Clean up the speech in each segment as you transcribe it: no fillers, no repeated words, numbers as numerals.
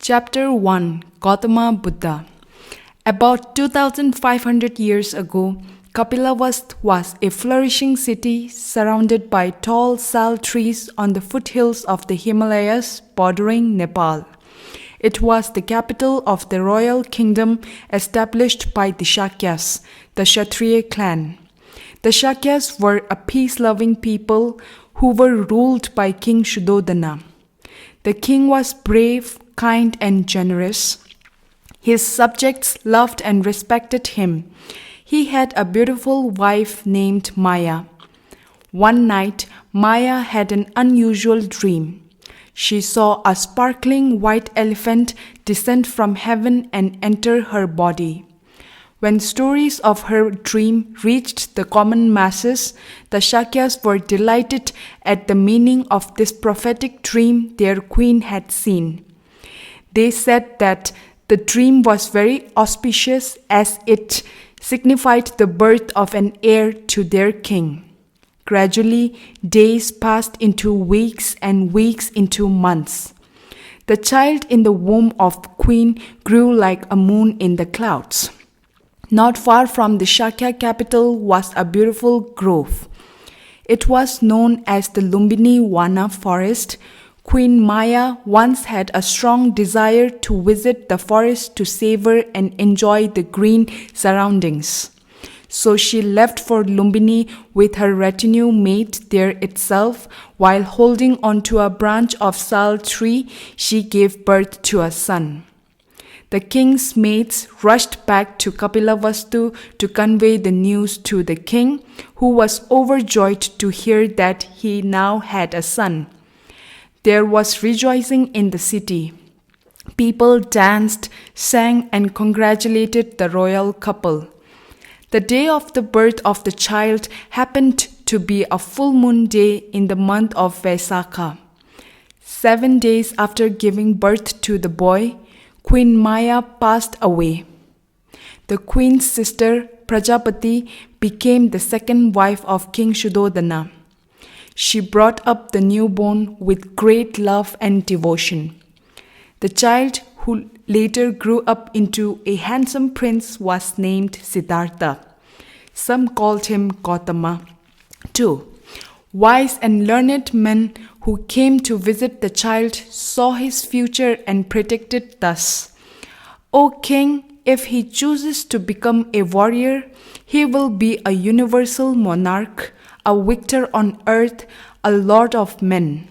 Chapter 1 Gautama Buddha. About 2500 years ago, Kapilavastu was a flourishing city surrounded by tall sal trees on the foothills of the Himalayas bordering Nepal. It was the capital of the royal kingdom established by the Shakyas, the Kshatriya clan. The Shakyas were a peace-loving people who were ruled by King Shuddhodana. The king was brave, kind and generous. His subjects loved and respected him. He had a beautiful wife named Maya. One night, Maya had an unusual dream. She saw a sparkling white elephant descend from heaven and enter her body. When stories of her dream reached the common masses, the Shakyas were delighted at the meaning of this prophetic dream their queen had seen. They said that the dream was very auspicious as it signified the birth of an heir to their king. Gradually, days passed into weeks and weeks into months. The child in the womb of the queen grew like a moon in the clouds. Not far from the Shakya capital was a beautiful grove. It was known as the Lumbini Vana forest. Queen Maya once had a strong desire to visit the forest to savor and enjoy the green surroundings. So she left for Lumbini with her retinue made there itself. While holding onto a branch of sal tree, she gave birth to a son. The king's maids rushed back to Kapilavastu to convey the news to the king, who was overjoyed to hear that he now had a son. There was rejoicing in the city. People danced, sang, and congratulated the royal couple. The day of the birth of the child happened to be a full moon day in the month of Vaisakha. 7 days after giving birth to the boy, Queen Maya passed away. The queen's sister, Prajapati, became the second wife of King Shuddhodana. She brought up the newborn with great love and devotion. The child, who later grew up into a handsome prince, was named Siddhartha. Some called him Gautama, too. Wise and learned men who came to visit the child saw his future and predicted thus: "O king, if he chooses to become a warrior, he will be a universal monarch, a victor on earth, a lord of men.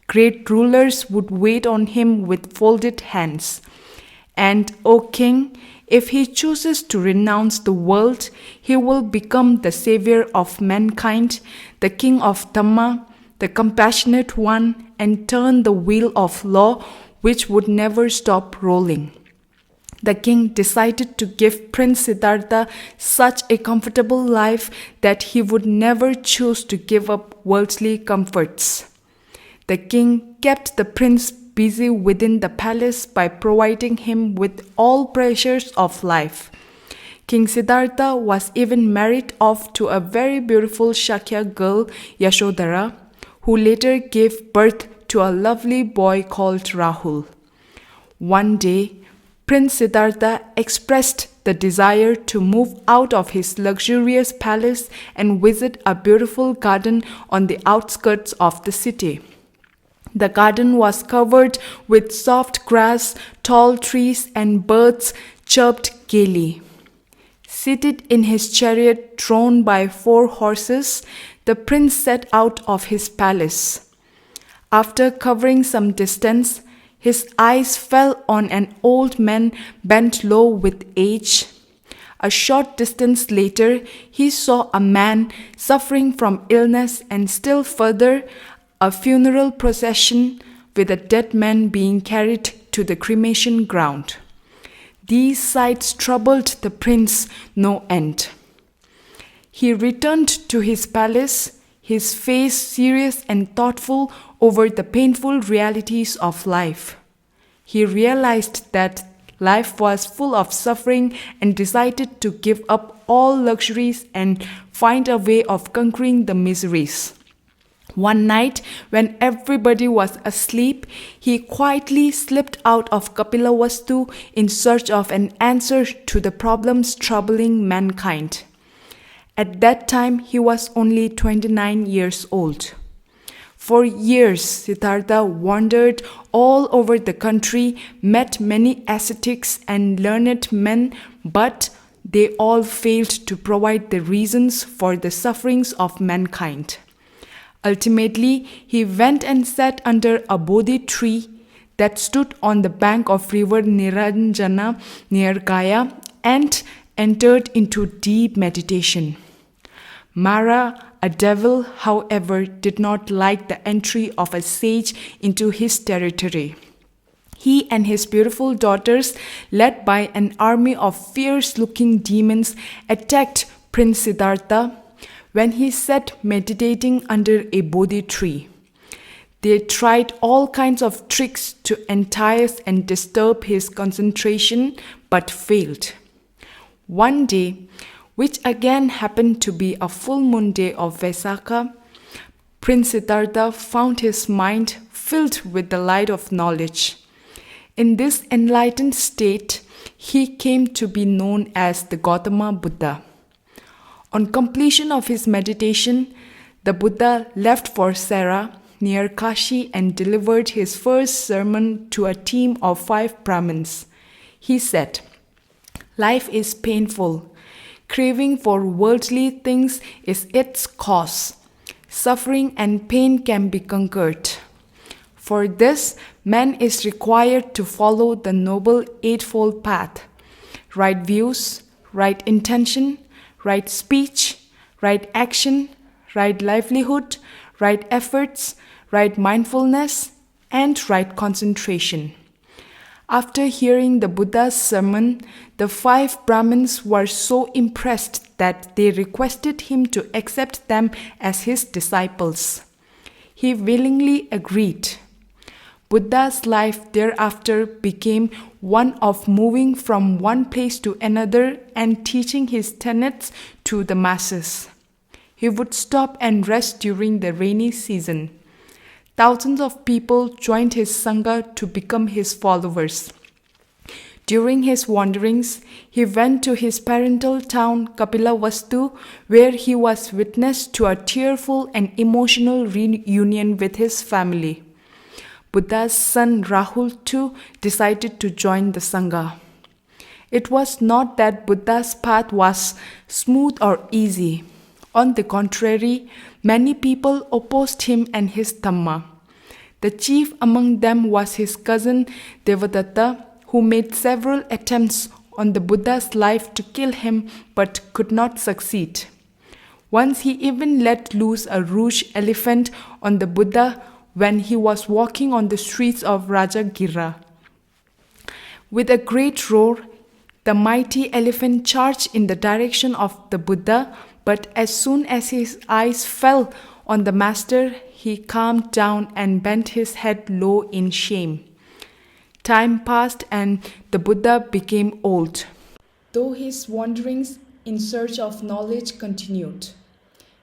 Great rulers would wait on him with folded hands. And, O king, if he chooses to renounce the world, he will become the savior of mankind, the king of Dhamma, the compassionate one, and turn the wheel of law which would never stop rolling." The king decided to give Prince Siddhartha such a comfortable life that he would never choose to give up worldly comforts. The king kept the prince busy within the palace by providing him with all pleasures of life. King Siddhartha was even married off to a very beautiful Shakya girl, Yashodhara, who later gave birth to a lovely boy called Rahul. One day, Prince Siddhartha expressed the desire to move out of his luxurious palace and visit a beautiful garden on the outskirts of the city. The garden was covered with soft grass, tall trees, and birds chirped gaily. Seated in his chariot drawn by 4 horses, the prince set out of his palace. After covering some distance, his eyes fell on an old man bent low with age. A short distance later, he saw a man suffering from illness, and still further, a funeral procession with a dead man being carried to the cremation ground. These sights troubled the prince no end. He returned to his palace, his face serious and thoughtful over the painful realities of life. He realized that life was full of suffering and decided to give up all luxuries and find a way of conquering the miseries. One night, when everybody was asleep, he quietly slipped out of Kapilavastu in search of an answer to the problems troubling mankind. At that time, he was only 29 years old. For years, Siddhartha wandered all over the country, met many ascetics and learned men, but they all failed to provide the reasons for the sufferings of mankind. Ultimately, he went and sat under a Bodhi tree that stood on the bank of river Niranjana near Gaya and entered into deep meditation. Mara, a devil, however, did not like the entry of a sage into his territory. He and his beautiful daughters, led by an army of fierce-looking demons, attacked Prince Siddhartha when he sat meditating under a Bodhi tree. They tried all kinds of tricks to entice and disturb his concentration, but failed. One day, which again happened to be a full moon day of Vaisakha, Prince Siddhartha found his mind filled with the light of knowledge. In this enlightened state, he came to be known as the Gautama Buddha. On completion of his meditation, the Buddha left for Sera near Kashi and delivered his first sermon to a team of 5 Brahmins. He said, "Life is painful. Craving for worldly things is its cause. Suffering and pain can be conquered. For this, man is required to follow the Noble Eightfold Path: right views, right intention, right speech, right action, right livelihood, right efforts, right mindfulness, and right concentration." After hearing the Buddha's sermon, the 5 Brahmins were so impressed that they requested him to accept them as his disciples. He willingly agreed. Buddha's life thereafter became one of moving from one place to another and teaching his tenets to the masses. He would stop and rest during the rainy season. Thousands of people joined his Sangha to become his followers. During his wanderings, he went to his parental town Kapilavastu, where he was witness to a tearful and emotional reunion with his family. Buddha's son Rahul too decided to join the Sangha. It was not that Buddha's path was smooth or easy. On the contrary, many people opposed him and his Dhamma. The chief among them was his cousin Devadatta, who made several attempts on the Buddha's life to kill him but could not succeed. Once he even let loose a rouge elephant on the Buddha when he was walking on the streets of Rajagira. With a great roar, the mighty elephant charged in the direction of the Buddha, but as soon as his eyes fell on the master, he calmed down and bent his head low in shame. Time passed and the Buddha became old, though his wanderings in search of knowledge continued.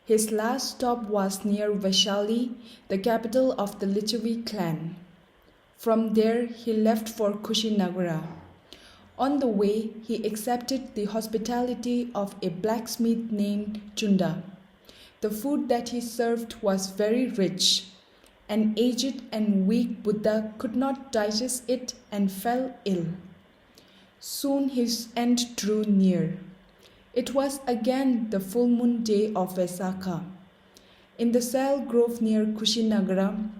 His last stop was near Vaishali, the capital of the Lichavi clan. From there, he left for Kushinagara. On the way, he accepted the hospitality of a blacksmith named Chunda. The food that he served was very rich. An aged and weak Buddha could not digest it and fell ill. Soon his end drew near. It was again the full moon day of Vaisakha. In the sal grove near Kushinagara,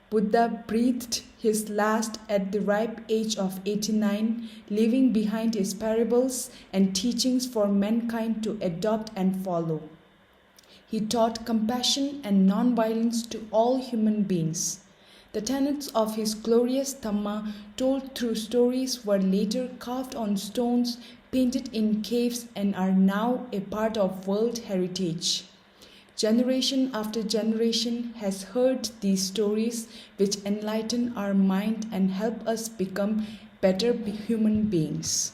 Buddha breathed his last at the ripe age of 89, leaving behind his parables and teachings for mankind to adopt and follow. He taught compassion and non-violence to all human beings. The tenets of his glorious Dhamma, told through stories, were later carved on stones, painted in caves, and are now a part of world heritage. Generation after generation has heard these stories, which enlighten our mind and help us become better human beings.